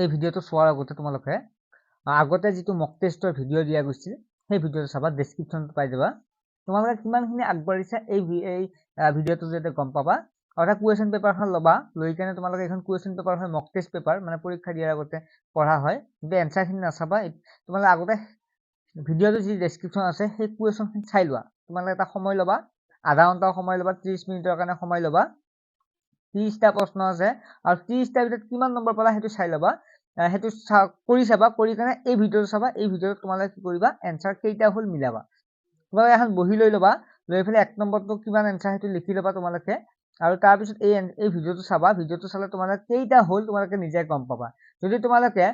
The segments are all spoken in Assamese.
এই ভিডিঅ'টো চোৱাৰ আগতে তোমালোকে আগতে যিটো মক টেষ্টৰ ভিডিঅ' দিয়া গৈছিল সেই ভিডিঅ'টো চাবা, ডেছক্ৰিপশ্যনত পাই যাবা। তোমালোকে কিমানখিনি আগবাঢ়িছা এই ভিডিঅ'টো যাতে গম পাবা। অৰ্থাৎ কুৱেশ্যন পেপাৰখন ল'বা, লৈ কেনে তোমালোকে এখন কুৱেশ্যন পেপাৰ হয় মক টেষ্ট পেপাৰ, মানে পৰীক্ষা দিয়াৰ আগতে পঢ়া হয়, কিন্তু এনচাৰখিনি নাচাবা। তোমালোকে আগতে ভিডিঅ'টো যি ডেছক্ৰিপশ্যন আছে সেই কুৱেশ্যনখিনি চাই লোৱা। তোমালোকে এটা সময় ল'বা, আধা ঘণ্টা সময় ল'বা, 30 মিনিটৰ কাৰণে সময় ল'বা। 30টা প্ৰশ্ন আছে আৰু 30টাৰ ভিতৰত কিমান নম্বৰ পালা সেইটো চাই ল'বা। সেইটো কৰি চাবা, কৰি কেনে এই ভিডিঅ'টো চাবা। এই ভিডিঅ'ত তোমালোকে কি কৰিবা, এনচাৰ কেইটা হ'ল মিলাবা। তোমালোকে এখন বহি লৈ ল'বা, লৈ পেলাই 1 নম্বৰটো কিমান এনচাৰ সেইটো লিখি ল'বা তোমালোকে। আৰু তাৰপিছত এই ভিডিঅ'টো চাবা। ভিডিঅ'টো চালে তোমালোকে কেইটা হ'ল তোমালোকে নিজে গম পাবা। যদি তোমালোকে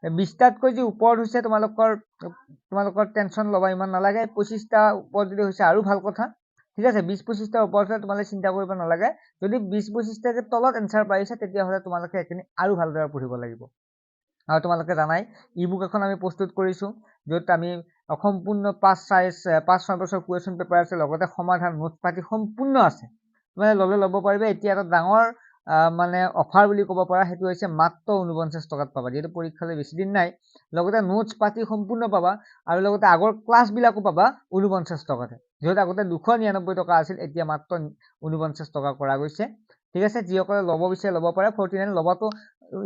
20টাতকৈ যি ওপৰত হৈছে তোমালোকৰ টেনশ্যন ল'বা ইমান নালাগে। 25টা ওপৰত যদি হৈছে আৰু ভাল কথা, ঠিক আছে। 20-25টাৰ ওপৰত হ'লে তোমালোকে চিন্তা কৰিব নালাগে। যদি 20-25টাকে তলত এনচাৰ পাৰিছে তেতিয়াহ'লে তোমালোকে এইখিনি আৰু ভালদৰে পঢ়িব লাগিব। আৰু তোমালোকে জানাই ই-বুক এখন আমি প্ৰস্তুত কৰিছোঁ, য'ত আমি সম্পূৰ্ণ 5-6 বছৰ কুৱেশ্যন পেপাৰ আছে, লগতে সমাধান নোট পাতি সম্পূৰ্ণ আছে। তোমালোকে ল'লে ল'ব পাৰিবা। এতিয়া এটা ডাঙৰ মানে অফাৰ বুলি ক'ব পাৰা, সেইটো হৈছে মাত্ৰ 49 টকাত পাবা, যিহেতু পৰীক্ষালৈ বেছি দিন নাই। লগতে নোটছ পাতি সম্পূৰ্ণ পাবা আৰু লগতে আগৰ ক্লাছবিলাকো পাবা 49 টকাতে। যিহেতু আগতে 299 টকা আছিল, এতিয়া মাত্ৰ 49 টকা কৰা গৈছে, ঠিক আছে। যিসকলে ল'ব বিচাৰে ল'ব পাৰে। 49 ল'বাটো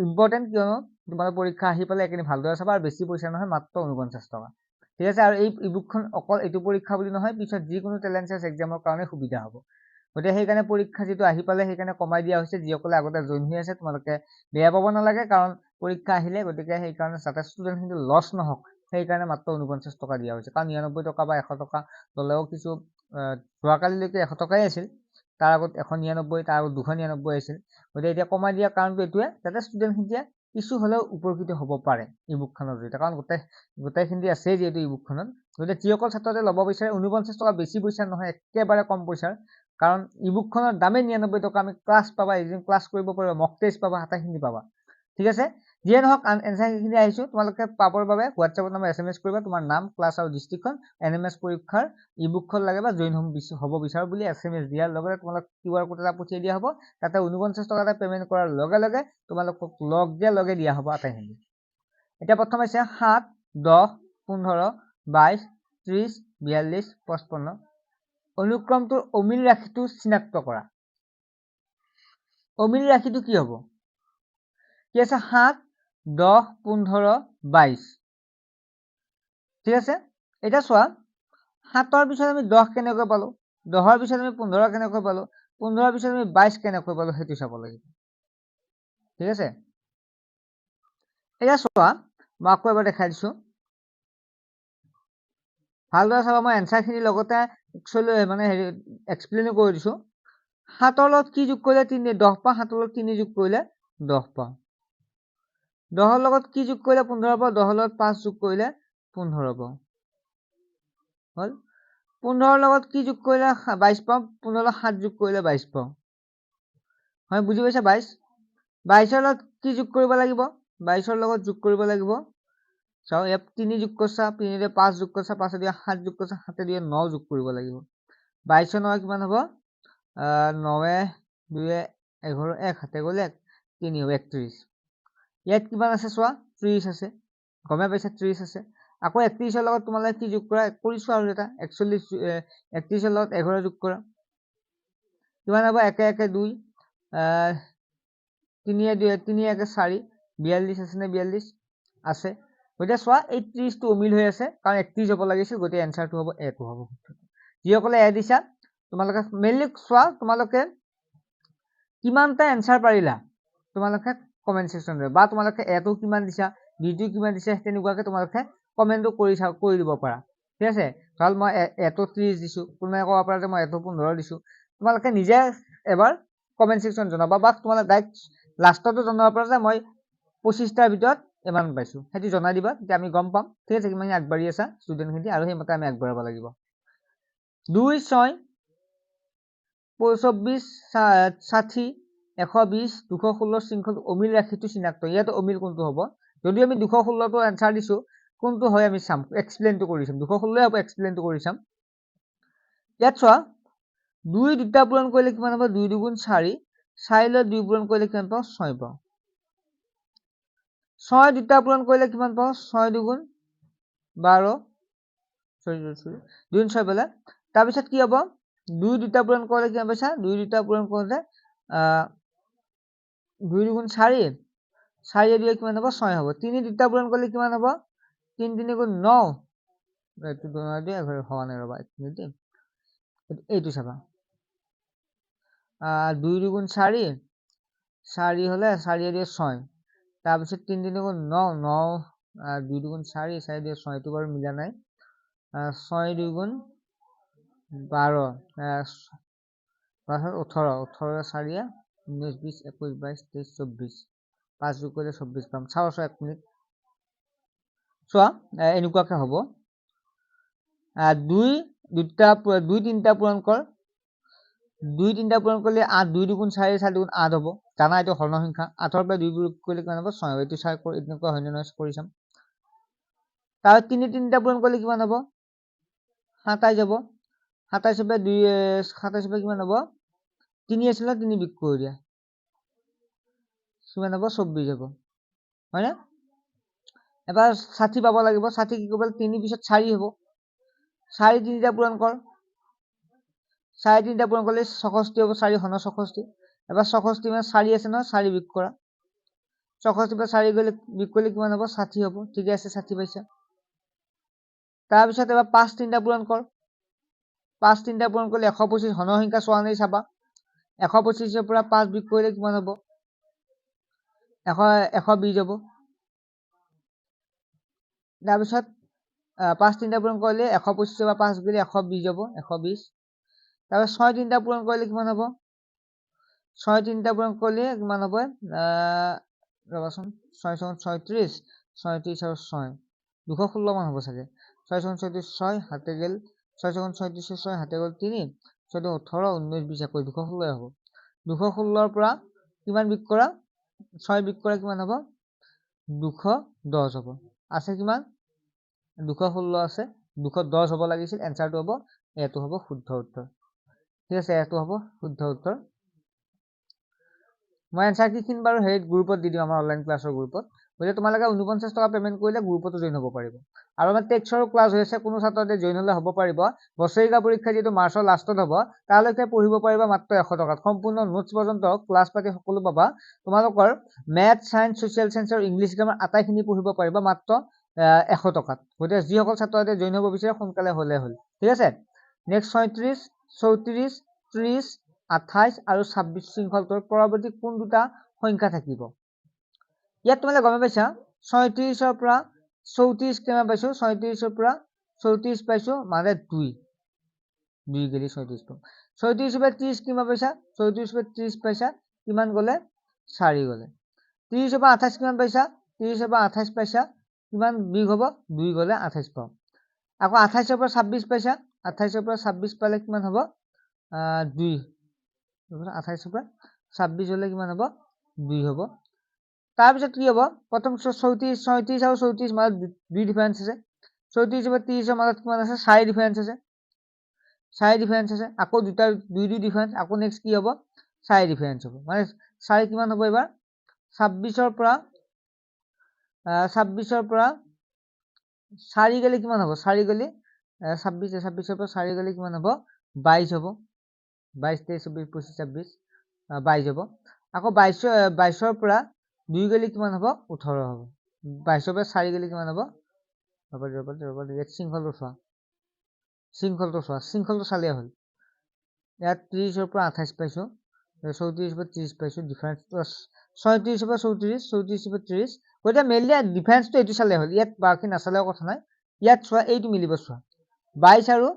ইম্পৰ্টেণ্ট, কিয়নো তোমালোকৰ পৰীক্ষা আহি পেলাই এইখিনি ভালদৰে চাবা। আৰু বেছি পইচা নহয়, মাত্ৰ 49 টকা, ঠিক আছে। আৰু এই ই-বুকখন অকল এইটো পৰীক্ষা বুলি নহয়, পিছত যিকোনো টেলেঞ্চাৰ্ছ এক্সামৰ কাৰণে সুবিধা হ'ব। গতিকে সেইকাৰণে পৰীক্ষা যিটো আহি পালে সেইকাৰণে কমাই দিয়া হৈছে। যিসকলে আগতে জইন হৈ আছে তোমালোকে বেয়া পাব নালাগে, কাৰণ পৰীক্ষা আহিলে, গতিকে সেইকাৰণে যাতে ষ্টুডেণ্টখিনি লছ নহওক সেইকাৰণে মাত্ৰ 49 টকা দিয়া হৈছে। কাৰণ 99 টকা বা 100 টকা ল'লেও কিছু যোৱাকালিলৈকে 100 টকাই আছিল, তাৰ আগত 199, তাৰ আগত 299 আছিল। গতিকে এতিয়া কমাই দিয়া কাৰণটো এইটোৱে, যাতে ষ্টুডেণ্টখিনিয়ে কিছু হ'লেও উপকৃত হ'ব পাৰে ই-বুকখনৰ জৰিয়তে। কাৰণ গোটেইখিনি আছেই যিহেতু ই-বুকখনত। গতিকে যিসকল ছাত্ৰই ল'ব বিচাৰে, 49 টকা বেছি পইচা নহয়, একেবাৰে কম পইচাৰ। কাৰণ ই-বুকখনৰ দামেই 99 টকা। আমি ক্লাছ পাবা, এদিন ক্লাছ কৰিব পাৰিবা, মক টেষ্ট পাবা, আটাইখিনি পাবা, ঠিক আছে। যিয়ে নহওক এনচাৰখিনি আহিছোঁ, তোমালোকে পাবৰ বাবে হোৱাটছএপত নম্বৰ SMS কৰিবা, তোমাৰ নাম, ক্লাছ আৰু ডিষ্ট্ৰিক্টখন, NMS পৰীক্ষাৰ ই-বুকখন লাগে বা জইন হ'ব বিচাৰো বুলি SMS দিয়াৰ লগতে তোমালোক QR কোড এটা পঠিয়াই দিয়া হ'ব। তাতে 49 টকা এটা পে'মেণ্ট কৰাৰ লগে লগে তোমালোকক লগে দিয়া হ'ব আটাইখিনি। এতিয়া প্ৰথম হৈছে 7, 10, 15, 22, 30, 42, 55। অনুক্ৰমটোৰ অমিল ৰাশিটো চিনাক্ত কৰা। অমিল ৰাশিটো কি হ'ব? কি আছে? 7, 10, 15, 22, ঠিক আছে। এতিয়া চোৱা, 7ৰ পিছত আমি 10 কেনেকৈ পালো, 10ৰ পিছত আমি 15 কেনেকৈ পালো, 15ৰ পিছত আমি 22 কেনেকৈ পালো, সেইটো চাব লাগিব, ঠিক আছে। এতিয়া চোৱা, মই আকৌ এবাৰ দেখাই দিছো, ভালদৰে চাবা। মই এনচাৰখিনি লগতে মানে এক্সপ্লেইনো কৰি দিছো। 7ৰ লগত কি যোগ কৰিলে 10 পাওঁ, 7ৰ লগত 3 যোগ কৰিলে 10 পাওঁ। 10ৰ লগত কি যোগ কৰিলে 15 পাওঁ, 10ৰ লগত 5 যোগ কৰিলে 15 পাওঁ। হ'ল। 15ৰ লগত কি যোগ কৰিলে 22 পাওঁ, 15ৰ লগত 7 যোগ কৰিলে 22 পাওঁ। হয়, বুজি পাইছা? 22ৰ লগত কি যোগ কৰিব লাগিব? 22ৰ লগত যোগ কৰিব লাগিব, চাও ইয়াত 3 যোগ কৰিছা, 3 5 যোগ কৰিছা, 5 7 যোগ কৰিছা, 7 9 যোগ কৰিব লাগিব। 22 9 কিমান হ'ব? 9 2 11, 1 7 গ'ল 1, 3 হ'ব 31। ইয়াত কিমান আছে চোৱা? 30 আছে, গমে পাইছা 30 আছে। আকৌ 31ৰ লগত তোমালোকে কি যোগ কৰা? কৰিছো আৰু এটা 41, 31ৰ লগত 11 যোগ কৰা, কিমান হ'ব? 1 1 2, 3 2 3 1 4, 42 আছে নে? 42 আছে। গতিকে চোৱা, এই 30টো অমিল হৈ আছে, কাৰণ 31 হ'ব লাগিছিল, গতিকে এনচাৰটো হ'ব এটো হ'ব। যিসকলে এ দিছা তোমালোকে মেইনলি চোৱা, তোমালোকে কিমানটা এনচাৰ পাৰিলা তোমালোকে কমেণ্ট ছেকশ্যন বা তোমালোকে এটো কিমান দিছা, বিটো কিমান দিছা, তেনেকুৱাকে তোমালোকে কমেণ্টটো কৰি দিব পাৰা, ঠিক আছে। ভাল, মই এটো 30 দিছো, কোনোবাই ক'ব পাৰে যে মই এটো 15 দিছো। তোমালোকে নিজে এবাৰ কমেণ্ট ছেকশ্যন জনাবা, বা তোমালোকে ডাইৰেক্ট লাষ্টতো জনাব পাৰা যে মই 25টাৰ ভিতৰত ইমান পাইছো, সেইটো জনাই দিবা, তেতিয়া আমি গম পাম, ঠিক আছে, কিমান আগবাঢ়ি আছা ষ্টুডেণ্টখিনি, আৰু সেইমতে আমি আগবাঢ়াব লাগিব। 2 6 24 60 120 216 শৃংখল অমিল ৰাশিটো চিনাক্ত। ইয়াত অমিল কোনটো হ'ব? যদি আমি 216টো এনচাৰ দিছো, কোনটো হয় আমি চাম, এক্সপ্লেইনটো কৰি চাম। 216 হ'ব, এক্সপ্লেইনটো কৰি চাম। ইয়াত চোৱা, 2 দুটা পূৰণ কৰিলে কিমান হ'ব? 2 2 4, 4 লৈ 2 পূৰণ কৰিলে কিমান পাওঁ? 6 পাওঁ। 6 দুটা পূৰণ কৰিলে কিমান পাওঁ 6 দুগুণ 12 2 গুণ 6 পালে তাৰপিছত কি হ'ব 2 দুটা পূৰণ কৰিলে কিমান পাইছা 2 দুটা পূৰণ কৰোঁতে 2 দুগুণ 4 4 দিয়ে কিমান হ'ব 6 হ'ব 3 দুটা পূৰণ কৰিলে কিমান হ'ব 3 3 গুণ 9 এইটো বনাই দিয়া ঘৰ হোৱা নাই ৰবা এইটো চাবা 2 দুগুণ 4 4 হলে 4 দিয়ে 6 তাৰপিছত 3 3 গুণ 9 9 2 দুগুণ 4 4 দিয়ে 6 টো বাৰু মিলা নাই 6 দুগুণ 12 18 18 4 19 20 21 22 23 24 5 যোগ কৰিলে 24 পাম চাও 1 মিনিট চোৱা এনেকুৱাকে হ'ব 2 দুটা 2 তিনিটা পূৰণ কৰ 2 তিনিটা পূৰণ কৰিলে 8 2 দুগুণ 4 4 দুগুণ 8 হ'ব জানা এইটো হৰণ সংখ্যা 8 পৰা 2 বিয়োগ কৰিলে কিমান হ'ব 6 এইটো চাই এনেকুৱা হয় নে নহয় কৰি চাম তাৰ 3 তিনিটা পূৰণ কৰিলে কিমান হ'ব 27 যাব 27 পৰা 2 27 পৰা কিমান হ'ব 3 আছিল 3 বিয়োগ কৰি দিয়া কিমান হ'ব 24 হ'ব হয় না এবাৰ 60 পাব লাগিব 60 কি কৰিব 3 পিছত 4 হ'ব 4 তিনিটা পূৰণ কৰ 4 তিনিটা পূৰণ কৰিলে 64 হ'ব 4 হৰণ 64 এবাৰ 64 মানে 4 আছে নহয় 4 বিয়োগ কৰা 64 পৰা 4 গলে বিয়োগ কৰিলে কিমান হ'ব 60 হ'ব ঠিক আছে 60 পাইছা তাৰপিছত এবাৰ 5 তিনিটা পূৰণ কৰ 5 তিনিটা পূৰণ কৰিলে 125 হৰণ সংখ্যা চোৱা নাই চাবা 125 পৰা 5 বিয়োগ কৰিলে কিমান হ'ব 120 হ'ব তাৰপিছত 5 তিনিটা পূৰণ কৰিলে 125 পৰা 5 গলে 120 হ'ব 120 তাৰপিছত 6 তিনিটা পূৰণ কৰিলে কিমান হ'ব 6 তিনিটা পূৰণ কৰিলে কিমান হ'ব ৰবাচোন 6 36 36 আৰু 6 216 মান হ'ব চাগে 6 36 6 হাতে গেল 6 36 6 হাতে গেল 3 6 18 19 20 আকৌ 216 হ'ব 216 পৰা কিমান বিয়োগ কৰা 6 বিয়োগ কৰা কিমান হ'ব 210 হ'ব আছে কিমান 216 আছে 210 হ'ব লাগিছিল এনসাৰটো হ'ব এটো হ'ব শুদ্ধ উত্তৰ ঠিক আছে এটো হ'ব শুদ্ধ উত্তৰ মই এনসাৰ কিখিন বাৰু হেৰিত গ্ৰুপত দি দিম আমাৰ অনলাইন ক্লাছৰ গ্ৰুপত গতিকে তোমালোকে 49 টকা পেমেন্ট কৰিলে গ্ৰুপতো জইন হ'ব পাৰিব আৰু আমাৰ টেক্সৰ ক্লাছ হৈ আছে কোনো ছাত্ৰতে জইন হলে হ'ব পাৰিব বছৰিকা পৰীক্ষা যেটো মাৰ্চৰ লাষ্টত হ'ব তালৈকে পঢ়িব পাৰিবা মাত্ৰ 100 টকাত সম্পূৰ্ণ নোটছ পৰ্যন্ত ক্লাছ পাতি সকলো পাবা তোমালোকৰ মেথ সায়েন্স সোশ্যাল সায়েন্স আৰু ইংলিশ গ্ৰামাৰ আটাইখিনি পঢ়িব পাৰিবা মাত্ৰ 100 টকাত গতিকে যিসকল ছাত্ৰতে জইন হ'ব বিচাৰে সোনকালে হলে হ'ল ঠিক আছে নেক্সট 36 34 30 28 আৰু 26 শৃংখলটোৰ পৰৱৰ্তী কোন দুটা সংখ্যা থাকিব ইয়াত তোমালে গম পাইছা 36 ৰ পৰা 34 কিমান পাইছো 36 ৰ পৰা 34 পাইছো মানে 2 গেলি 36 পাম 36 পৰা 30 কিমান পাইছা 36 পৰা 30 পাইছা কিমান গলে 4 গলে 30 পৰা 28 কিমান পাইছা 30 পৰা 28 পাইছা কিমান বিগ হ'ব 2 গলে 28 পাম আকৌ 28 পৰা 26 পাইছা 28 পৰা 26 পালে কিমান হ'ব 2 28 পৰা 26 হলে কিমান হ'ব 2 হ'ব তাৰপিছত কি হ'ব প্ৰথম 34 36 আৰু 34 মাজত 2 ডিফাৰেন্স আছে 34 পৰা 30 ৰ মাজত কিমান আছে 4 ডিফাৰেন্স আছে 4 ডিফাৰেন্স আছে আকৌ দুটা 2 ডিফাৰেন্স আকৌ নেক্সট কি হ'ব 4 ডিফাৰেন্স হ'ব মানে 4 কিমান হ'ব এবাৰ 26 ৰ পৰা 4 গলে কিমান হ'ব 4 গলে 26 ৰ পৰা 4 গলে কিমান হ'ব 22 হ'ব 22 23 24 25 26 22 হ'ব আকৌ 22 ৰ পৰা 2 গলে কিমান হ'ব 18 হ'ব 22 পৰা 4 গলে কিমান হ'ব শৃংখলটো চালে হ'ল ইয়াত 30 ৰ পৰা 28 পাইছো 34 পৰা 30 পাইছো ডিফাৰেন্স 36 পৰা 34 34 পৰা 30 গতিকে মেইনলি ডিফাৰেন্সটো এইটো চালে হ'ল ইয়াত বাকি নাচালেও কথা নাই ইয়াত চোৱা এইটো মিলিব চোৱা 22 আৰু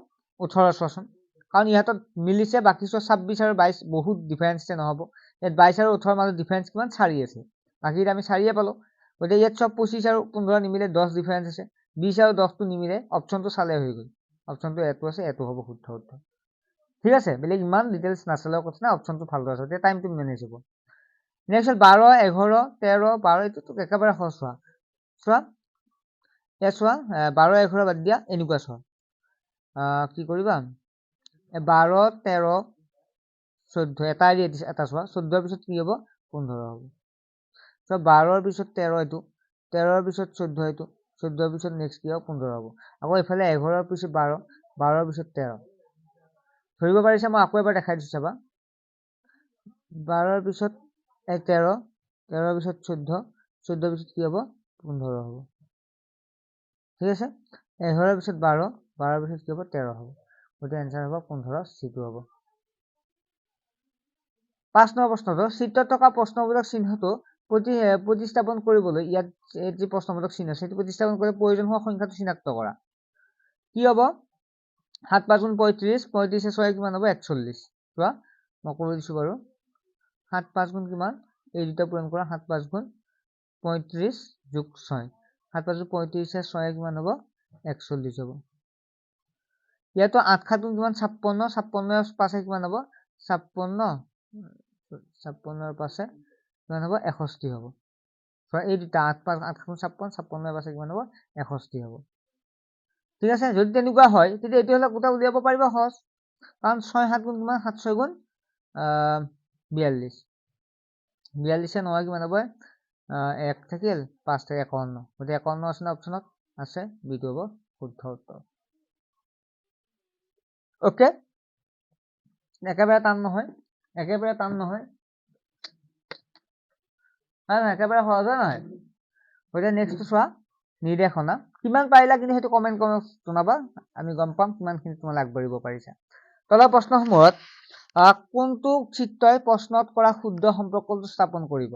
18 চোৱাচোন কাৰণ ইয়াত মিলিছে বাকি চোৱা 26 আৰু 22 বহুত ডিফাৰেন্স নহব ইয়াত 22 আৰু 18 মাজত ডিফাৰেন্স কিমান 4 আছে বাকি আমি 4 পালো গতিকে ইয়াত সব 25 আৰু 15 নিমিলে 10 ডিফাৰেন্স আছে 20 আৰু 10 টো নিমিলে অপচনটো চালে হৈ গল অপচনটো এটো আছে এটো হ'ব শুদ্ধ উত্তৰ ঠিক আছে বেলেগ ইমান ডিটেইলছ নাচালেও কথা নাই অপচনটো ভালদৰে আছে তেতিয়া টাইমটো মেনেজ হ'ব নেক্সট 12 11 13 12 এটো একেবাৰে সহজ চোৱা চোৱা চোৱা 12 11 বাদ দিয়া এনেকুৱা চোৱা কি কৰিবা 12 13 14 এটা চোৱা 14 ৰ পিছত কি হ'ব 15 হ'ব চোৱা 12 ৰ পিছত 13 এটো 13 পিছত 14 এইটো 14 পিছত নেক্সট কি হ'ব 15 হ'ব আকৌ ইফালে 11 পিছত 12 12 পিছত 13 ধৰিব পাৰিছা মই আকৌ এবাৰ দেখাই দিছো চাবা 12 পিছত 13 13 পিছত 14 14 পিছত কি হ'ব 15 হ'ব ঠিক আছে 11 পিছত 12 12 পিছত কি হ'ব 13 হ'ব গতিকে এনসাৰ হ'ব 15 C2 হ'ব 5 নম্বৰ প্ৰশ্নটো চিত্ৰত থকা প্ৰশ্নবোধক চিহ্নটো প্ৰতিস্থাপন কৰিবলৈ ইয়াত যি প্ৰশ্নবোধক চিহ্ন আছে সেইটো প্ৰতিস্থাপন কৰি প্ৰয়োজন হোৱা সংখ্যাটো চিনাক্ত কৰা কি হ'ব 7 5 গুণ 35 35 6 কিমান হ'ব 41 চোৱা মই কৰি দিছো বাৰু 7 5 গুণ কিমান এই দুটা পূৰণ কৰা 7 5 গুণ 35 যোগ 6 7 5 গুণ 35 6 কিমান হ'ব 41 হ'ব ইয়াতো 8 7 গুণ কিমান 56 56 পাছে কিমান হ'ব 56 56 পাছে কিমান হ'ব 61 হ'ব চোৱা এই দুটা 8 5 8 56 56 পাছে কিমান হ'ব 61 হ'ব ঠিক আছে যদি তেনেকুৱা হয় তেতিয়া এটো হলে কোটা উলিয়াব পাৰিবা সহজ কাৰণ 6 7 গুণ কিমান 7 6 গুণ 42 42 এ 9 কিমান হ'ব 1 থাকিল 5 থাকে 51 গতিকে 51 আছে না অপচনত আছে বিটো হ'ব শুদ্ধ উত্তৰ ওকে একেবাৰে টান নহয় একেবাৰে টান নহয় একেবাৰে সহজ নহয় গতিকে নেক্সট চোৱা নিৰ্দেশনা কিমান পাৰিলা কিন্তু হেতু কমেন্ট কৰি জনাবা আমি গম পাম কিমানখিনি তোমালোক আগবাঢ়িব পাৰিছা তলৰ প্ৰশ্নসমূহত কোনটো চিত্ৰই প্ৰশ্নত কৰা শুদ্ধ সম্পৰ্কটো স্থাপন কৰিব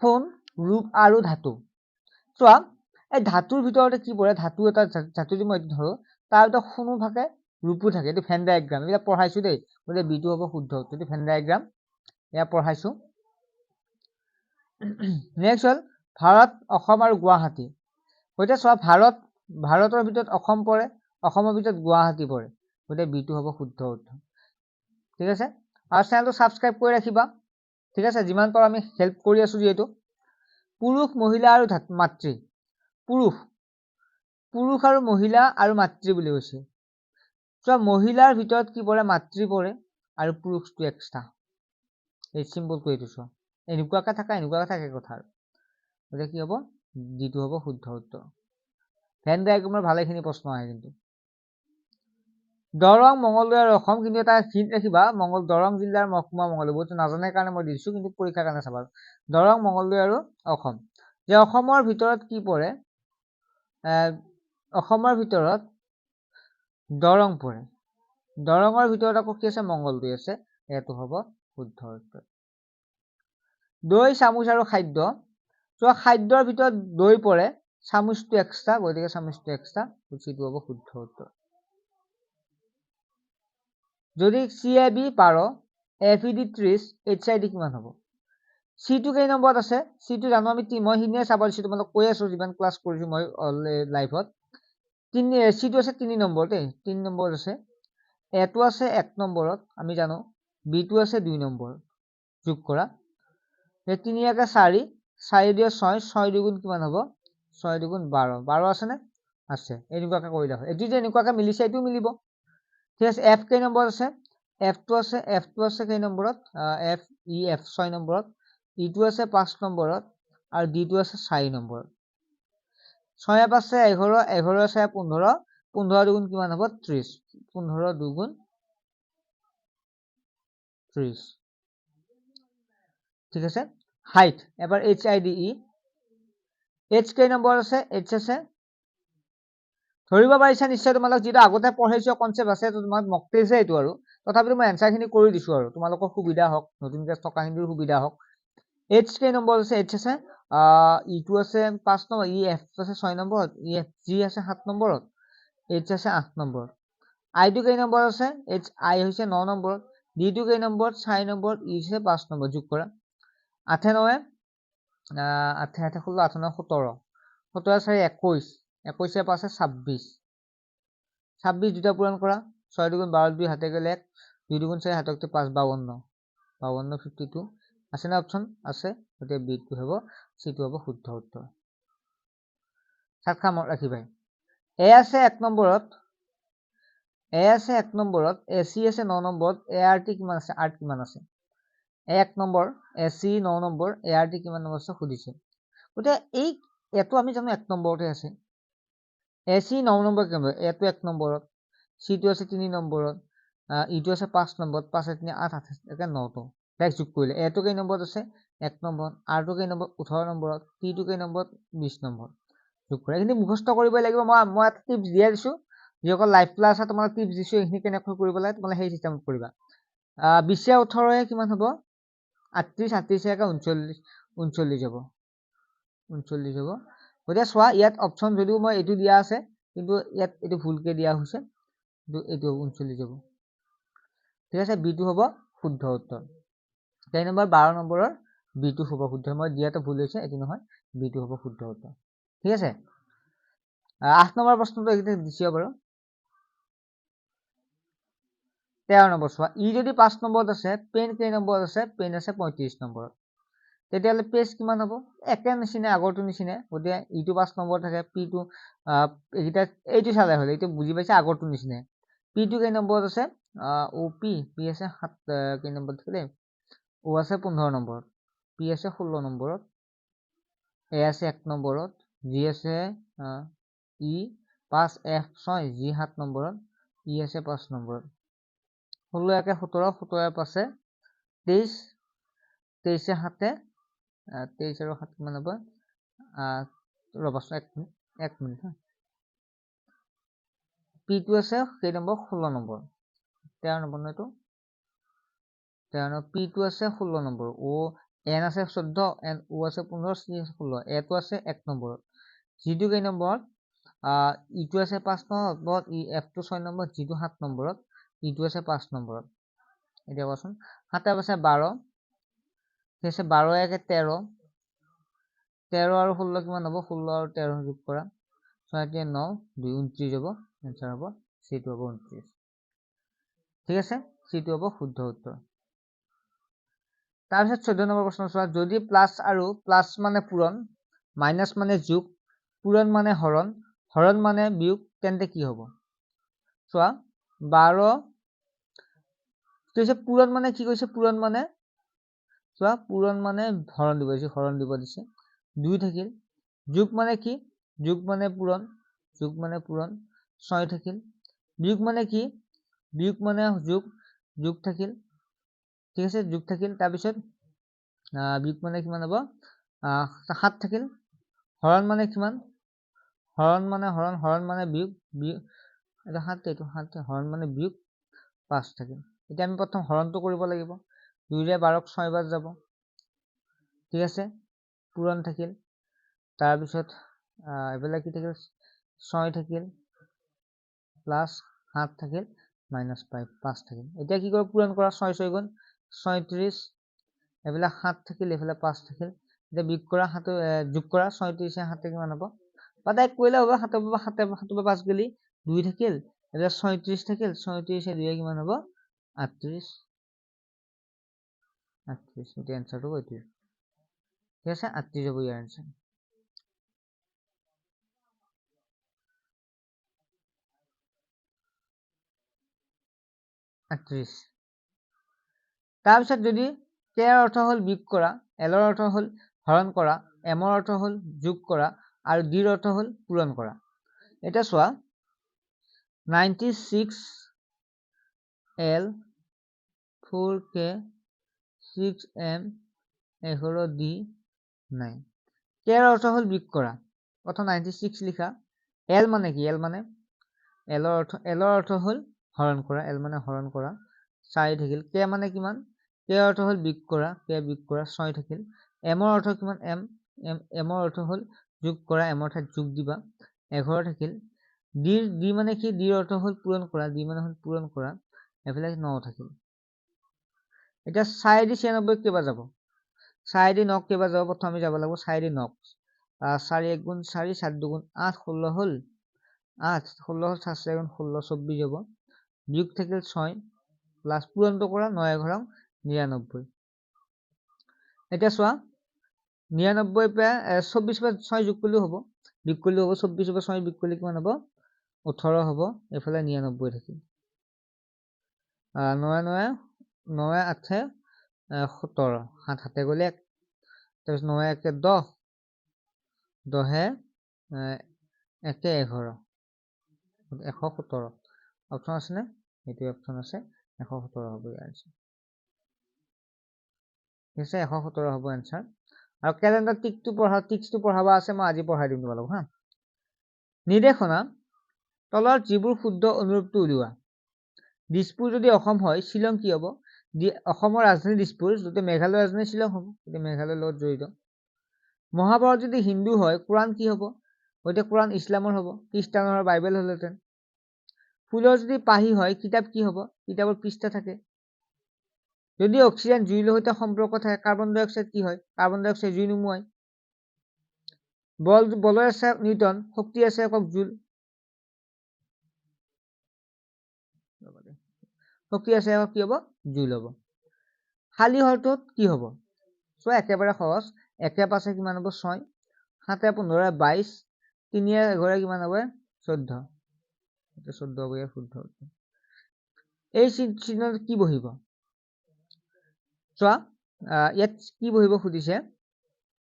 সোণ ৰূপ আৰু ধাতু চোৱা এই ধাতুৰ ভিতৰতে কি পৰে ধাতু এটা ধাতু যদি মই ধৰো তাৰ ভিতৰত সোণো থাকে ৰূপো থাকে এইটো ভেন ডায়াগ্ৰাম এটা পঢ়াইছো দেই গতিকে বিটো হ'ব শুদ্ধ এইটো ভেন ডায়াগ্ৰাম এয়া পঢ়াইছো নেক্সট হল ভাৰত অসম আৰু গুৱাহাটী গতিকে চোৱা ভাৰতৰ ভিতৰত অসম পৰে অসমৰ ভিতৰত গুৱাহাটী পৰে গতিকে বিটো হ'ব শুদ্ধ উত্তৰ ঠিক আছে আৰু চেনেলটো সাবস্ক্ৰাইব কৰি ৰাখিবা ঠিক আছে যিমান পাৰো আমি হেল্প কৰি আছো যেহেতু পুৰুষ মহিলা আৰু মাতৃ পুৰুষ আৰু মহিলা আৰু মাতৃ বুলি কৈছে চোৱা মহিলাৰ ভিতৰত কি পৰে মাতৃ পৰে আৰু পুৰুষটো এক্সট্ৰা এই চিম্বলটো এইটো চোৱা এনেকুৱাকে থাকে কথা আৰু গতিকে কি হ'ব ডিটো হ'ব শুদ্ধ উত্তৰ ভেন ডায়াগ্ৰামৰ ভালেখিনি প্ৰশ্ন আহে কিন্তু দৰং মঙ্গলদৈ আৰু অসম কিন্তু এটা হিন্ট ৰাখিবা দৰং জিলাৰ মহকুমা মঙ্গলদৈ বহুতো নাজানে কাৰণে মই দিছো কিন্তু পৰীক্ষাৰ কাৰণে চাবা দৰং মঙ্গলদৈ আৰু অসম যে অসমৰ ভিতৰত কি পৰে অসমৰ ভিতৰত দৰং পৰে দৰঙৰ ভিতৰত আকৌ কি আছে মঙ্গলদৈ আছে এটো হ'ব শুদ্ধ উত্তৰ দৈ চামুচ আৰু খাদ্য চোৱা খাদ্যৰ ভিতৰত দৈ পৰে চামুচটো এক্সট্ৰা গতিকে চামুচটো এক্সট্ৰা উচিত হ'ব শুদ্ধ উত্তৰ যদি CAB 12 FED 30 HID কিমান হ'ব C2 কেই নম্বৰত আছে C2 জানো আমি মই হিনে চাব দিছো তোমালোক কৈ আছো যিমান ক্লাছ কৰিছো মই লাইভত C2 আছে 3 নম্বৰ দেই 3 নম্বৰ আছে A2 আছে 1 নম্বৰত আমি জানো B2 আছে 2 নম্বৰ যোগ কৰা 3 একে 4 4 দিয়ে 6 6 দুগুণ কিমান হ'ব 6 দুগুণ 12 12 আছে নে আছে এনেকুৱাকে কৰিলা হয় এটো যে এনেকুৱাকে মিলিছে এটো মিলিব ঠিক আছে F কেই নম্বৰ আছে F2 আছে কেই নম্বৰত F E F 6 নম্বৰত E2 আছে 5 নম্বৰত আৰু D2 আছে 4 নম্বৰত 6 আছে 11 11 আছে 15 15 দুগুণ কিমান হ'ব 30 15 দুগুণ 30 ঠিক আছে হাইট এবাৰ HIDE H কেই নম্বৰ আছে H আছে ধৰিব পাৰিছা নিশ্চয় তোমালোক যেটা আগতে পঢ়াইছো কনসেপ্ট আছে তোমাক মক টেষ্ট এইটো আৰু তথাপিও মই এনসাৰখিনি কৰি দিছো আৰু তোমালোকৰ সুবিধা হওক নতুনকৈ টকাখিনিৰ সুবিধা হওক H কেই নম্বৰ আছে H আছে E2 আছে 5 নম্বৰ EF আছে 6 নম্বৰত EFG আছে 7 নম্বৰত H আছে 8 নম্বৰত I2 কেই নম্বৰ আছে HI হৈছে 9 নম্বৰত D2 কেই নম্বৰত 4 নম্বৰত E আছে 5 নম্বৰ যোগ কৰা 8 9 8 8 16 8 9 17 17 4 21 21 5 26 26 দুটা পূৰণ কৰা 6 দুগুণ 12 2 হাতে গেলে 1 2 দুগুণ 4 হাতক 5 52 52 52 আছে না অপশন আছে গতে বিটো হ'ব সিটো হ'ব শুদ্ধ উত্তৰ সাক্ষা ৰাখিবা এ আছে 1 নম্বৰত AC আছে 9 নম্বৰত ART কিমান আছে 8 কিমান আছে 1 নম্বৰ AC 9 নম্বৰ ART কিমান নম্বৰ আছে সুধিছে গতিকে এই এটো আমি জানো 1 নম্বৰতে আছে এসি 9 নম্বৰ কেনেকৈ এটো 1 নম্বৰত সিটো আছে 3 নম্বৰত ইটো আছে 5 নম্বৰত 5 3 8 8 একে 9টো ডাইৰেক্ট যোগ কৰিলে এটো কেই নম্বৰত আছে 1 নম্বৰত আৰটো কেই নম্বৰত 18 নম্বৰত টিটো কেই নম্বৰত 20 নম্বৰত যোগ কৰে কিন্তু মুখস্থ কৰিব লাগিব মই এটা টিপছ দিয়া দিছো যিসকল লাইভ ক্লাছ আছে তোমাক টিপছ দিছো এইখিনি কেনেকৈ কৰিব লাগে তোমাক সেই সিস্টেমত কৰিবা 20 18 এ কিমান হ'ব 38 38 একে 39 যাব 39 যাব গতিকে চোৱা ইয়াত অপচন যদিও মই এইটো দিয়া আছে কিন্তু ইয়াত এইটো ভুলকে দিয়া হৈছে এইটো 39 যাব ঠিক আছে বি2 হ'ব শুদ্ধ উত্তৰ 4 নম্বৰ 12 নম্বৰৰ বি2 হ'ব শুদ্ধ মই দিয়াটো ভুল হৈছে এইটো নহয় বি2 হ'ব শুদ্ধ উত্তৰ ঠিক আছে 8 নম্বৰ প্ৰশ্নটো এইটো দিছিও বাৰু 13 নম্বৰ চোৱা ই যদি 5 নম্বৰত আছে পেন কেই নম্বৰত আছে পেন আছে 35 নম্বৰত তেতিয়াহ'লে পেজ কিমান হ'ব একে নিচিনা আগৰটো নিচিনা গতিকে ইটো 5 নম্বৰ থাকে পিটো এইটা এইটো চালে হ'লে এইটো বুজি পাইছে আগৰটো নিচিনা পিটো কেই নম্বৰত আছে ও পি আছে 7 কেই নম্বৰত থাকিলে ও আছে 15 নম্বৰত পি আছে 16 নম্বৰত এ আছে 1 নম্বৰত জি আছে ই 5 এফ 6 জি 7 নম্বৰত ই আছে 5 নম্বৰত 16 একে 17 17 পাছে 23 23 7 23 আৰু 7 কিমান হ'ব ৰবাচোন 1 মিনিট পিটো আছে কেই নম্বৰ 16 নম্বৰ 13 নম্বৰ নহয় এইটো 13 পিটো আছে 16 নম্বৰ ও এন আছে 14 এন ও আছে 15 চি আছে 16 এটো আছে 1 নম্বৰত জিটো কেই নম্বৰত ইটো আছে 5 নম্বৰত ই এফটো 6 নম্বৰত জিটো 7 নম্বৰত ইটো আছে 5 নম্বৰত এতিয়া কোৱাচোন 7 আছে 12 ঠিক আছে 12 একে 13 13 আৰু 16 কিমান হ'ব 16 আৰু 13 যোগ কৰা 6 9 2 29 হ'ব এনসার হ'ব সিটো হ'ব 29 ঠিক আছে সিটো হ'ব শুদ্ধ উত্তৰ তাৰপিছত 14 নম্বৰ প্ৰশ্ন চোৱা যদি প্লাস আৰু প্লাস মানে পূৰণ মাইনাস মানে যোগ পূৰণ মানে হৰণ হৰণ মানে বিয়োগ তেন্তে কি হ'ব চোৱা 12 কৈছে পূৰণ মানে কি কৈছে পূৰণ মানে চোৱা পূৰণ মানে হৰণ দিব দিছে হৰণ দিব দিছে 2 থাকিল যোগ মানে কি যোগ মানে পূৰণ 6 থাকিল বিয়োগ মানে কি বিয়োগ মানে যোগ থাকিল ঠিক আছে যোগ থাকিল তাৰ পিছত বিয়োগ মানে কিমান হ'ব 7 থাকিল হৰণ মানে কিমান হৰণ মানে বিয়োগ এটা 7 এইটো 7 হৰণ মানে বিয়োগ 5 থাকিল এতিয়া আমি প্ৰথম হৰণটো কৰিব লাগিব 2 ৰে 12ক 6 বাৰ যাব ঠিক আছে পূৰণ থাকিল তাৰ পিছত এবেলা কি থাকিল 6 থাকিল প্লাস 7 থাকিল মাইনাস 5 থাকিল এতিয়া কি কৰিব পূৰণ কৰা 6 6 গুণ 36 এবেলা 7 থাকিল এবেলা 5 থাকিল এতিয়া বিয়োগ কৰা 7 যোগ কৰা 36 এ 7 কিমান হ'ব পাদাই কইলে হ'ব 7 5 গলি 2 থাকিল এতিয়া 36 থাকিল 36 এ 2 কিমান হ'ব 38 এটা এনসারটো এইটো ঠিক আছে 38 হ'ব ইয়াৰ এনসাৰ 38 তাৰপিছত যদি কে ৰ অৰ্থ হল বিয়োগ কৰা এলৰ অৰ্থ হল হৰণ কৰা এমৰ অৰ্থ হল যোগ কৰা আৰু ডিৰ অৰ্থ হল পূৰণ কৰা এটা চোৱা 96 L 4K 6M 11 D 9 কে ৰ অৰ্থ হল বিয়োগ কৰা প্ৰথম 96 লিখা L মানে কি L মানে এলৰ অৰ্থ হল হৰণ কৰা L মানে হৰণ কৰা 4 থাকিল কে মানে কিমান কে অৰ্থ হল বিয়োগ কৰা কে বিয়োগ কৰা 6 থাকিল এমৰ অৰ্থ কিমান এমৰ অৰ্থ হল যোগ কৰা এমৰ ঠাইত যোগ দিবা 11 থাকিল ডি মানে কি ডিৰ অৰ্থ হল পূৰণ কৰা ডি মানে হল পূৰণ কৰা এফালে 9 থাকিল এটা 4 দি 96 কেবা যাব 4 দি 9 কেবা যাব প্ৰথম আমি যাব লাগিব 4 দি 9 4 1 গুণ 4 7 2 গুণ 8 16 হল 8 16 হল 7 গুণ 16 24 যাব বিয়োগ থাকিল 6 প্লাস পূৰণটো কৰা 9 ঘৰং 99 এতিয়া চোৱা 99 পে 24 পে 6 যোগ কৰিলেও হ'ব বিয়োগ কৰিলেও হ'ব 24 পে 6 বিয়োগ কৰিলে কিমান হ'ব 18 হ'ব এফালে 99 থাকিল 9 9 9 8 17 7 হাতে গলে 1 তাৰপিছত 9 1 10 10 একে 11 117 অপশ্যন আছে নে এইটো অপশ্যন আছে 117 হ'ব ইয়াৰ আনসাৰ ঠিক আছে 117 হ'ব আনসাৰ আৰু ক্যালেন্ডাৰ টিক্সটো পঢ়াবা আছে মই আজি পঢ়াই দিম তোমালোক হা নিৰ্দেশনা তলৰ যিবোৰ শুদ্ধ অনুৰূপটো উলিওৱা দিছপুৰ যদি অসম হয় শিলং কি হ'ব অসমৰ ৰাজধানী দিছপুৰ যদি মেঘালয়ৰ ৰাজধানী শিলং হ'ব যদি মেঘালয়ৰ লগত জড়িত মহাভাৰত যদি হিন্দু হয় কোৰাণ কি হ'ব হয়তো কোৰাণ ইছলামৰ হ'ব খ্ৰীষ্টানৰ বাইবেল হ'লহেঁতেন ফুলৰ যদি পাহি হয় কিতাপ কি হ'ব কিতাপৰ পৃষ্ঠা থাকে যদি অক্সিজেন জুইৰ সৈতে সম্পৰ্ক থাকে কাৰ্বন ডাই অক্সাইড কি হয় কাৰ্বন ডাই অক্সাইড জুই নুমুৱায় বলৰ আছে নিউটন শক্তি আছে একক জুল শক্তি আছে একক কি হ'ব জুল হ'ব খালী হৰটোত কি হ'ব চোৱা একেবাৰে সহজ 1 5 কিমান হ'ব 6 7 15 22 3 11 কিমান হ'ব 14 এটা 14 হ'ব ইয়াৰ শুদ্ধ এই চিহ্নত কি বহিব চোৱা ইয়াত কি বহিব খুদিছে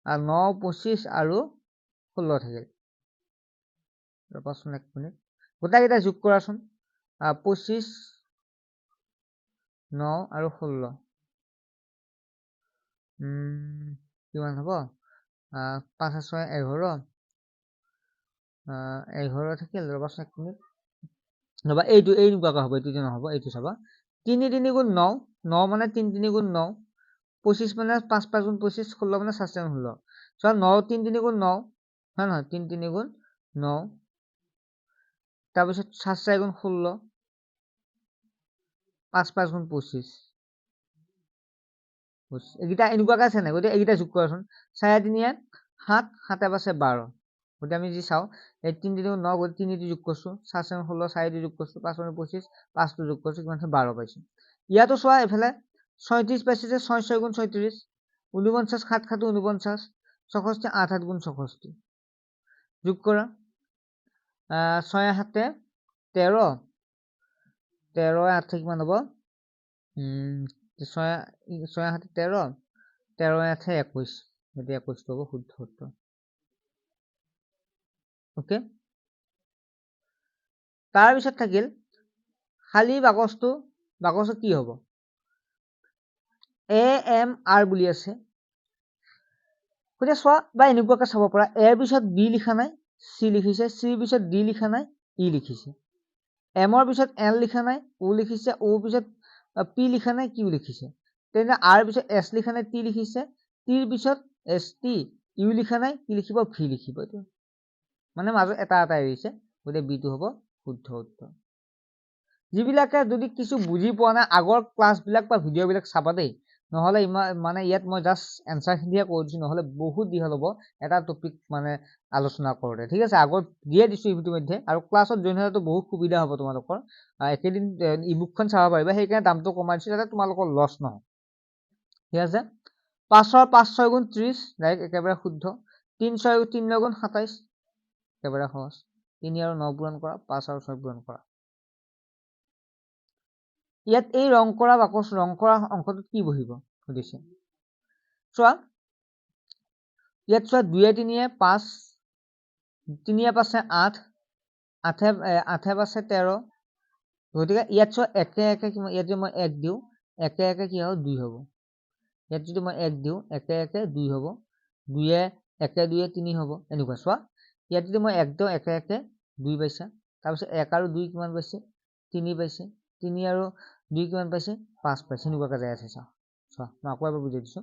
9 25 আৰু 16 থাকিল ৰবাচোন এক মিনিট গোটাকেইটা যোগ কৰাচোন 25 9 আৰু 16 কিমান হ'ব 5 6 11 11 থাকিল ৰবাচোন এক মিনিট ৰবা এইটো এনেকুৱাকৈ হ'ব এইটো নহ'ব এইটো চাবা 3 3 গুণ 9 9 মানে 3 3 গুণ 9 25 মানে 5 5 গুণ 25 16 মানে 7 7 16 চোৱা 9 3 3 গুণ 9 হয় নহয় 3 3 গুণ 9 তাৰপিছত 7 4 গুণ 16 5 5 গুণ 25 এইকেইটা এনেকুৱাকৈ আছে নাই গতিকে এইকেইটা যোগ কৰাচোন 4 3 7 7 5 12 গতিকে আমি যি চাওঁ এই 3 3 গুণ 9 গতিকে 3 যোগ কৰিছোঁ 7 7 16 4 যোগ কৰিছোঁ 5 25 5 যোগ কৰিছোঁ কিমান 12 পাইছোঁ ইয়াতো চোৱা এইফালে 36 পাইছে যে 6 6 গুণ 36 49 7 7 49 64 8 8 গুণ 64 যোগ কৰা 6 7 13 13 8 কিমান হ'ব 6 7 13 13 8 21 গতিকে 21 হ'ব শুদ্ধ উত্তৰ ওকে তাৰপিছত থাকিল খালী বাকচটো কি হ'ব AMR বুলি আছে গতিকে চোৱা বা এনেকুৱাকৈ চাব পৰা এৰ পিছত বি লিখা নাই চি লিখিছে চিৰ পিছত ডি লিখা নাই ই লিখিছে এমৰ পিছত এল লিখা নাই ও লিখিছে ও পিছত পি লিখা নাই কিউ লিখিছে তেনে আৰ পিছত এছ লিখা নাই টি লিখিছে টিৰ পিছত এছ টি ইউ লিখা নাই কি লিখিব ভি লিখিব এইটো মানে মাজত এটা এৰিছে গতিকে বিটো হ'ব শুদ্ধ উত্তৰ যিবিলাকে যদি কিছু বুজি পোৱা নাই আগৰ ক্লাছবিলাক বা ভিডিঅ'বিলাক চাবা দেই নহ'লে মানে ইয়াত মই জাষ্ট এনচাৰখিনিহে কৈ দিছোঁ নহ'লে বহুত দীঘল হ'ব এটা টপিক মানে আলোচনা কৰোঁতে ঠিক আছে আগত দিয়ে দিছোঁ ইতিমধ্যে আৰু ক্লাছত জইন হ'লেতো বহুত সুবিধা হ'ব তোমালোকৰ একেদিন ইবুকখন চাব পাৰিবা সেইকাৰণে দামটো কমাই দিছোঁ যাতে তোমালোকৰ লছ নহয় ঠিক আছে 5 5 6 গুণ 30 ডাইৰেক্ট একেবাৰে শুদ্ধ 3 6 3 গুণ 27 একেবাৰে সহজ 3 আৰু 9 পূৰণ কৰা 5 আৰু 6 পূৰণ কৰা ইয়াত এই ৰং কৰা বাকচ ৰং কৰা অংকটোত কি বহিব সুধিছে চোৱা ইয়াত চোৱা 2 3 5 3 5 8 8 8 5 13 গতিকে ইয়াত চোৱা একে একে ইয়াত যদি মই 1 দিওঁ একে একে কি হ'ব 2 হ'ব ইয়াত যদি মই 1 দিওঁ একে একে 2 হ'ব 2 একে 2 3 হ'ব এনেকুৱা চোৱা ইয়াত যদি মই 1 দিওঁ একে একে 2 পাইছা তাৰপিছত 1 আৰু 2 কিমান পাইছে 3 পাইছে 3 আৰু 2 কিমান পাইছে 5 পাইছে এনেকুৱাকৈ যাই আছে চোৱা চোৱা মই আকৌ এবাৰ বুজাই দিছোঁ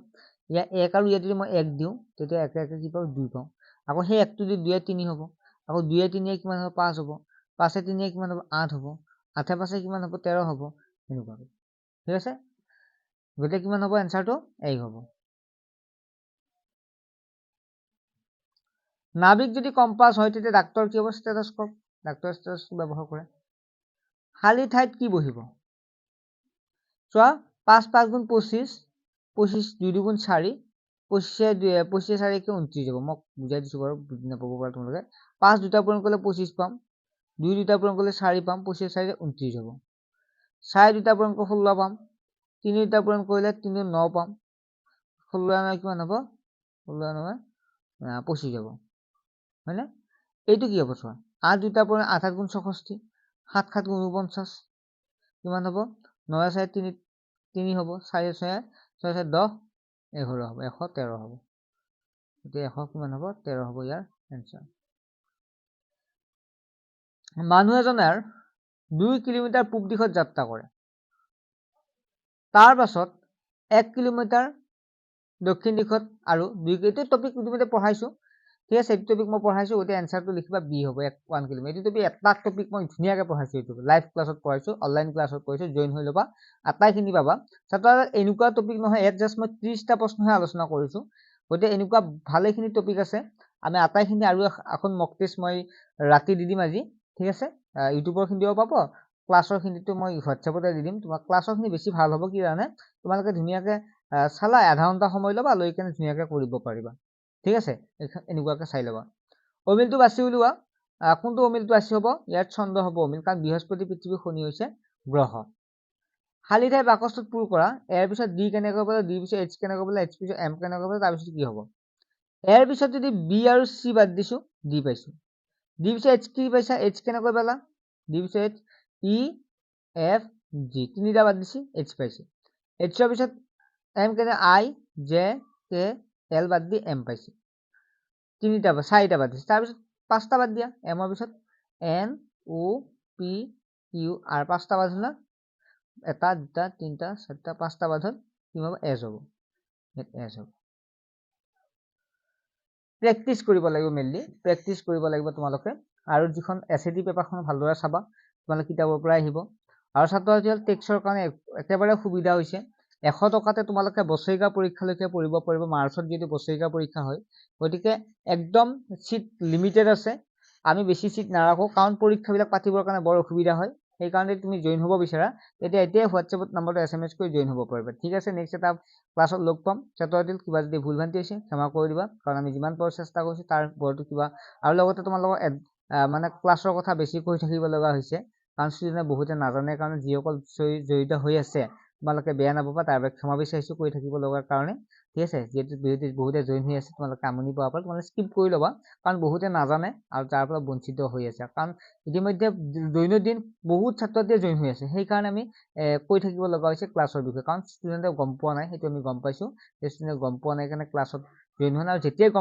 ইয়াত 1 আৰু ইয়াত যদি মই 1 দিওঁ তেতিয়া একে একে কি পাওঁ 2 পাওঁ আকৌ সেই 1টো যদি 2 3 হ'ব আকৌ 2 3 কিমান হ'ব 5 হ'ব 5 3 কিমান হ'ব 8 হ'ব 8 5 কিমান হ'ব 13 হ'ব এনেকুৱাকৈ ঠিক আছে গতিকে কিমান হ'ব এনচাৰটো এই হ'ব নাবিক যদি কম্পাছ হয় তেতিয়া ডাক্তৰ কি হ'ব ষ্টেথস্কোপ ডাক্তৰ ষ্টেথস্কোপ ব্যৱহাৰ কৰে খালী ঠাইত কি বহিব চোৱা 5 5 গুণ 25 25 2 2 গুণ 4 25 4 29 হ'ব মই বুজাই দিছোঁ বাৰু বুজি নাপাব পাৰে তোমালোকে 5 দুটা পূৰণ কৰিলে 25 পাম 2 দুটা পূৰণ কৰিলে 4 পাম 25 4 29 হ'ব 4 দুটা পূৰণ কৰিলে 16 পাম 3 দুটা পূৰণ কৰিলে 3 9 পাম 16 কিমান হ'ব 16 9 25 হ'ব হয়নে? এইটো কি হ'ব চোৱা 8 2 পৰা 8 8 গুণ 64 7 7 গুণ 49 কিমান হ'ব 9 4 3 3 হ'ব 4 6 6 6 10 11 হ'ব 113 হ'ব এতিয়া 100 কিমান হ'ব 13 হ'ব ইয়াৰ এনসাৰ মানুহ এজনৰ 2 কিলোমিটাৰ পূব দিশত যাত্ৰা কৰে তাৰ পাছত 1 কিলোমিটাৰ দক্ষিণ দিশত আৰু 2 এইটো টপিক ইতিমধ্যে পঢ়াইছো ঠিক আছে এইটো টপিক মই পঢ়াইছো গতে এনসাৰটো লিখিবা বি হ'ব 1 কিলোমিটাৰ এইটো টপিক এটা টপিক মই ধুনিয়াকৈ পঢ়াইছো এইটো লাইভ ক্লাছত পঢ়াইছো অনলাইন ক্লাছত পঢ়াইছো জয়েন হৈ লবা আটাইখিনি পাবা ছাত্ৰ এনেকুৱা টপিক নহয় ইয়াত জাস্ট মই 30টা প্ৰশ্নহে আলোচনা কৰিছো গতে এনেকুৱা ভালেখিনি টপিক আছে আমি আটাইখিনি আৰু এখন মক টেষ্ট মই ৰাতি দি দিম আজি ঠিক আছে ইউটিউবৰ খিনিও পাব ক্লাছৰ খিনিটো মই হোৱাটছএপতে দি দিম তোমাক ক্লাছৰ খিনি বেছি ভাল হ'ব কি জানে তোমালোকে ধুনিয়াকৈ চালা আধা ঘণ্টা সময় ল'বা লৈ কেনে ধুনিয়াকৈ কৰিব পাৰিবা ঠিক আছে এনেকুৱাকৈ চাই ল'বা অমিলটো বাছি উলিওৱা কোনটো অমিলটো আছে হ'ব ইয়াত ছন্দ হ'ব অমিল কাৰণ বৃহস্পতি পৃথিৱী শনি হৈছে গ্ৰহ খালি ঠাই বাকচটোত পূৰ কৰা ইয়াৰ পিছত ডি কেনেকৈ পালে ডি পিছত এইচ কেনেকৈ পালে এইচ পিছত এম কেনেকৈ পালে তাৰ পিছত কি হ'ব ইয়াৰ পিছত যদি বি আৰু সি বাদ দিছো ডি পাইছো ডি পিছত এইচ কি পাইছা এইচ কেনেকৈ পালা ডি পিছত এইচ ই এফ জি তিনিটা বাদ দিছি এইচ পাইছে এইচৰ পিছত এম কেনে আই জে কে এল বাদ দি এম পাইছে তিনিটা বা চাৰিটা বাদ দিছে তাৰপিছত পাঁচটা বাদ দিয়া এমৰ পিছত N O P Q R পাঁচটা বাদ হ'ল এটা দুটা তিনিটা চাৰিটা পাঁচটা বাদ হ'ল কি হ'ব এজ হ'ব এজ হ'ব প্ৰেক্টিচ কৰিব লাগিব মেইনলি প্ৰেক্টিচ কৰিব লাগিব তোমালোকে আৰু যিখন এছএটি পেপাৰখন ভালদৰে চাবা তোমালোকে কিতাপৰ পৰা আহিব আৰু ছাত্ৰ ছাত্ৰীসকল টেক্সৰ কাৰণে একেবাৰে সুবিধা হৈছে 100 টকাতে তোমালোকে বছৰিকা পৰীক্ষালৈকে পঢ়িব পাৰিব মাৰ্চত যদি বছৰিকা পৰীক্ষা হয় গতিকে একদম সিট লিমিটেড আছে আমি বেছি সিট নাৰাখো কাৰণ পৰীক্ষাবিলাক পাতিবৰ কাৰণে বৰ অসুবিধা হয় সেই কাৰণে তুমি জয়েন হ'ব বিচাৰা তেতিয়া এতিয়া হোৱাটছএপত নম্বৰটো এছএমএছ কৰি জয়েন হ'ব পাৰিবা ঠিক আছে নেক্সট এটা ক্লাছত লগ পাম ছাত্ৰ ছাত্ৰীসকল কিবা যদি ভুল ভ্ৰান্তি হৈছে ক্ষমা কৰি দিবা কাৰণ আমি যিমান পাৰো চেষ্টা কৰিছো তাৰ ওপৰতো কিবা আৰু লগতে তোমালোকৰ মানে ক্লাছৰ কথা বেছি কৈ থাকিব লগা হৈছে কাৰণ ষ্টুডেণ্টে বহুতে নাজানে কাৰণে যিসকল জড়িত হৈ আছে তোমালোকে বেয়া নাপাবা তাৰ বাবে ক্ষমা বিচাৰিছো কৈ থাকিব লগাৰ কাৰণে ঠিক আছে যিহেতু বহুতে জয়েন হৈ আছে তোমালোকে আমনি পোৱাৰ পৰা তোমালোকে স্কিপ কৰি ল'বা কাৰণ বহুতে নাজানে আৰু তাৰ পৰা বঞ্চিত হৈ আছে কাৰণ ইতিমধ্যে দৈনন্দিন বহুত ছাত্ৰ ছাত্ৰীয়ে জয়েন হৈ আছে সেইকাৰণে আমি কৈ থাকিব লগা হৈছে ক্লাছৰ বিষয়ে কাৰণ ষ্টুডেণ্টে গম পোৱা নাই সেইটো আমি গম পাইছো ষ্টুডেণ্টে গম পোৱা নাই কাৰণে ক্লাছত জয়েন হোৱা নাই আৰু যেতিয়াই